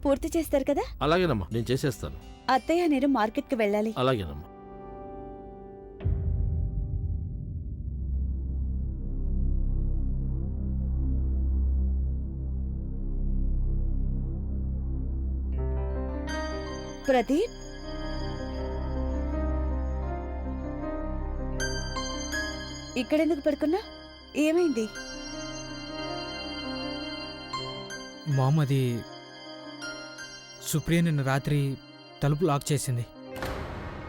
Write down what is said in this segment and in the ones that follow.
పూర్తి చేస్తారు కదా? అలాగేనమ్మా, నేను చేసేస్తాను. అత్తయ్య నేను మార్కెట్కి వెళ్ళాలి. అలాగేనమ్మా. ప్రదీప్, ఇక్కడెందుకు పడుకున్నా? ఏమైంది? మామ్, అది సుప్రియ నిన్న రాత్రి తలుపు లాక్ చేసింది.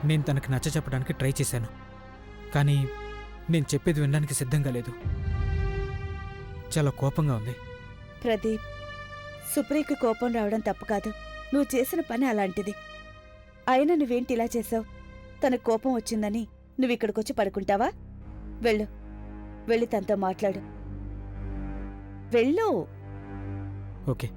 నేను తనకి నచ్చ చెప్పడానికి ట్రై చేశాను, కానీ నేను చెప్పేది వినడానికి సిద్ధంగా లేదు. చాలా కోపంగా ఉంది. ప్రదీప్, సుప్రియకి కోపం రావడం తప్పు కాదు. నువ్వు చేసిన పని అలాంటిది. అయినా నువ్వేంటి ఇలా చేసావు? తనకు కోపం వచ్చిందని నువ్వు ఇక్కడికొచ్చి పడుకుంటావా? వెళ్ళు, వెళ్ళి తనతో మాట్లాడు. వెళ్ళు. ఓకే.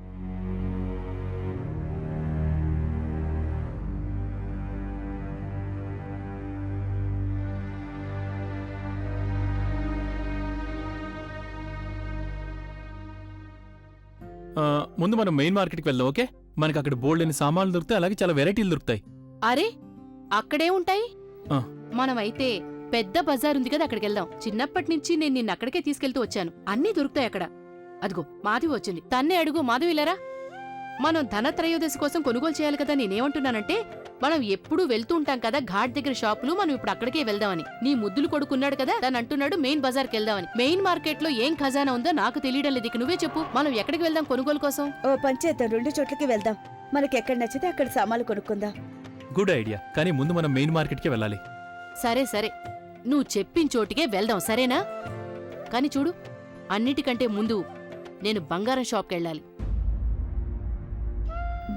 ముందు మనం మెయిన్ మార్కెట్కి వెళ్దాం. ఓకే, మనకి అక్కడ బోల్డ్ అని సామాన్లు దొరుకుతాయి, అలాగే చాలా వెరైటీలు దొరుకుతాయి. అరే, అక్కడే ఉంటాయి. ఆ. మనమైతే పెద్ద బజార్ ఉంది కదా, అక్కడికి వెళ్దాం. చిన్నప్పటి నుంచి నేను నిన్న అక్కడికే తీసుకెళ్తూ వచ్చాను. అన్నీ దొరుకుతాయి అక్కడ. అదిగో మాధవి వచ్చింది, తన్నే అడుగు. మాధవి లేరా? మనం ధనత్రయోదశి కోసం కొనుగోలు చేయాలి కదా. నేనేమంటున్నానంటే, మనం ఎప్పుడూ వెళ్తూ ఉంటాం కదా ఘాట్ దగ్గర షాపులు, మనం ఇప్పుడు అక్కడికే వెళ్దామని. నీ ముద్దులు కొడుకున్నాడు కదా, తను అంటున్నాడు మెయిన్ బజార్కి వెళ్దామని. మెయిన్ మార్కెట్ లో ఏం ఖజానా ఉందో నాకు తెలియడం లేదు. ఇక నువ్వే చెప్పు, మనం ఎక్కడికి వెళ్దాం కొనుగోలు కోసం? ఓ పని చేద్దాం, 2 చోట్లకి వెళ్దాం. మనకి ఎక్కడ నచ్చితే అక్కడ సామాన్లు కొనుక్కుందాం. గుడ్ ఐడియా, కానీ ముందు మనం మెయిన్ మార్కెట్కే వెళ్ళాలి. సరే సరే, నువ్వు చెప్పిన చోటికే వెళ్దాం, సరేనా? కాని చూడు, అన్నిటికంటే ముందు నేను బంగారం షాప్కి వెళ్ళాలి.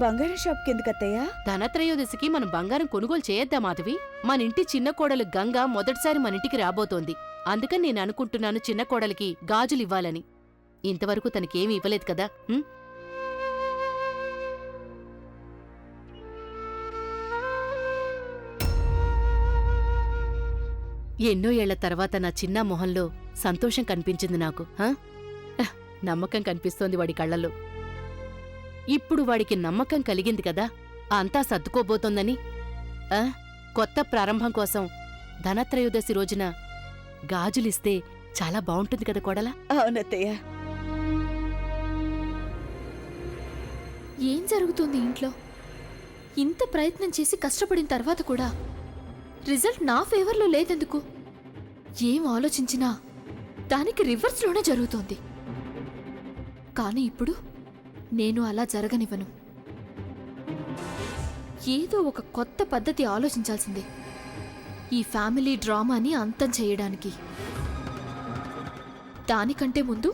బంగారం షాప్కి ఎందుకు అత్తయ్యా? ధనత్రయోదశికి మనం బంగారం కొనుగోలు చేయొద్దా మాధవి? మన ఇంటి చిన్న కోడలు గంగ మొదటిసారి మన ఇంటికి రాబోతోంది. అందుకని నేను అనుకుంటున్నాను చిన్న కోడలికి గాజులివ్వాలని. ఇంతవరకు తనకేమీ ఇవ్వలేదు కదా. ఎన్నో ఏళ్ల తర్వాత నా చిన్న మొహంలో సంతోషం కనిపించింది నాకు. నమ్మకం కనిపిస్తోంది వాడి కళ్లలో. ఇప్పుడు వాడికి నమ్మకం కలిగింది కదా, అంతా సర్దుకోబోతోందని. కొత్త ప్రారంభం కోసం ధనత్రయోదశి రోజున గాజులిస్తే చాలా బావుంటుంది కదా కోడలా? అవునత్తయ్య. ఏం జరుగుతుంది ఇంట్లో? ఇంత ప్రయత్నం చేసి కష్టపడిన తర్వాత కూడా రిజల్ట్ నా ఫేవర్లో లేదెందుకు? ఏం ఆలోచించినా దానికి రివర్స్లోనే జరుగుతోంది. కానీ ఇప్పుడు నేను అలా జరగనివ్వను. ఏదో ఒక కొత్త పద్ధతి ఆలోచించాల్సిందే ఈ ఫ్యామిలీ డ్రామాని అంతం చేయడానికి. దానికంటే ముందు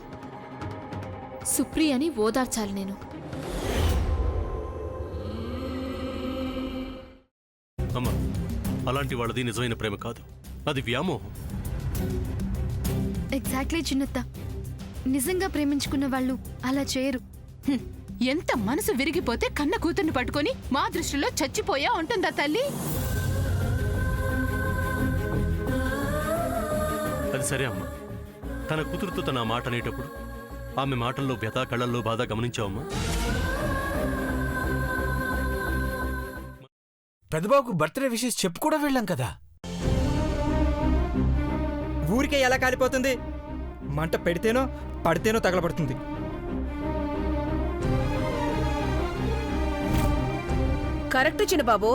సుప్రియని ఓదార్చాలి నేను. అమ్మా, అలాంటి వాళ్ళది నిజమైన ప్రేమ కాదు, అది వ్యామోహం. ఎగ్జాక్ట్లీ చిన్నత్త, నిజంగా ప్రేమించుకున్న వాళ్ళు అలా చేయరు. ఎంత మనసు విరిగిపోతే కన్న కూతుర్ని పట్టుకొని మా దృష్టిలో చచ్చిపోయా ఉంటుందా తల్లి? అది సరే అమ్మా, తన కూతురుతో తన మాట అనేటప్పుడు ఆమె మాటల్లో వ్యథ, కళ్ళల్లో బాధ గమనించావమ్మా? పెద్దబాబుకు బర్త్డే విషెస్ చెప్పు కూడా వెళ్ళాం కదా. ఊరికే ఎలా కాలిపోతుంది? మంట పెడితేనో పడితేనో తగలబడుతుంది. కరెక్ట్ చిన్నబాబు,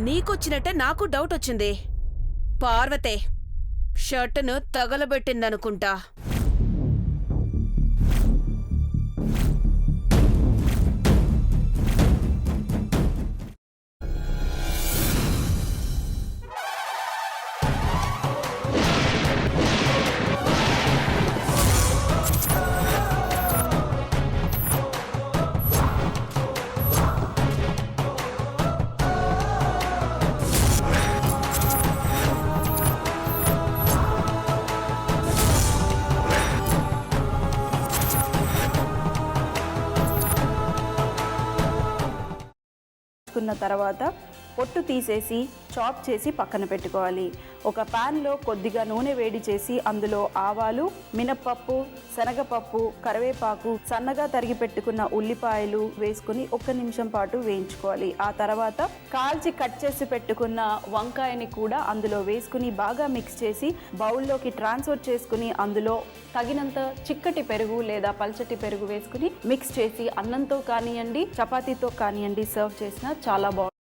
నీకొచ్చినట్టే నాకు డౌట్ వచ్చింది. పార్వతే షర్టును తగలబెట్టిందనుకుంటా. తర్వాత పొట్టు తీసేసి చాప్ చేసి పక్కన పెట్టుకోవాలి. ఒక ప్యాన్లో కొద్దిగా నూనె వేడి చేసి అందులో ఆవాలు, మినప్పప్పు, శనగపప్పు, కరివేపాకు, సన్నగా తరిగి పెట్టుకున్న ఉల్లిపాయలు వేసుకుని 1 నిమిషం పాటు వేయించుకోవాలి. ఆ తర్వాత కాల్చి కట్ చేసి పెట్టుకున్న వంకాయని కూడా అందులో వేసుకుని బాగా మిక్స్ చేసి బౌల్లోకి ట్రాన్స్ఫర్ చేసుకుని అందులో తగినంత చిక్కటి పెరుగు లేదా పల్చటి పెరుగు వేసుకుని మిక్స్ చేసి అన్నంతో కానివ్వండి, చపాతీతో కానివ్వండి సర్వ్ చేసినా చాలా బాగుంటుంది.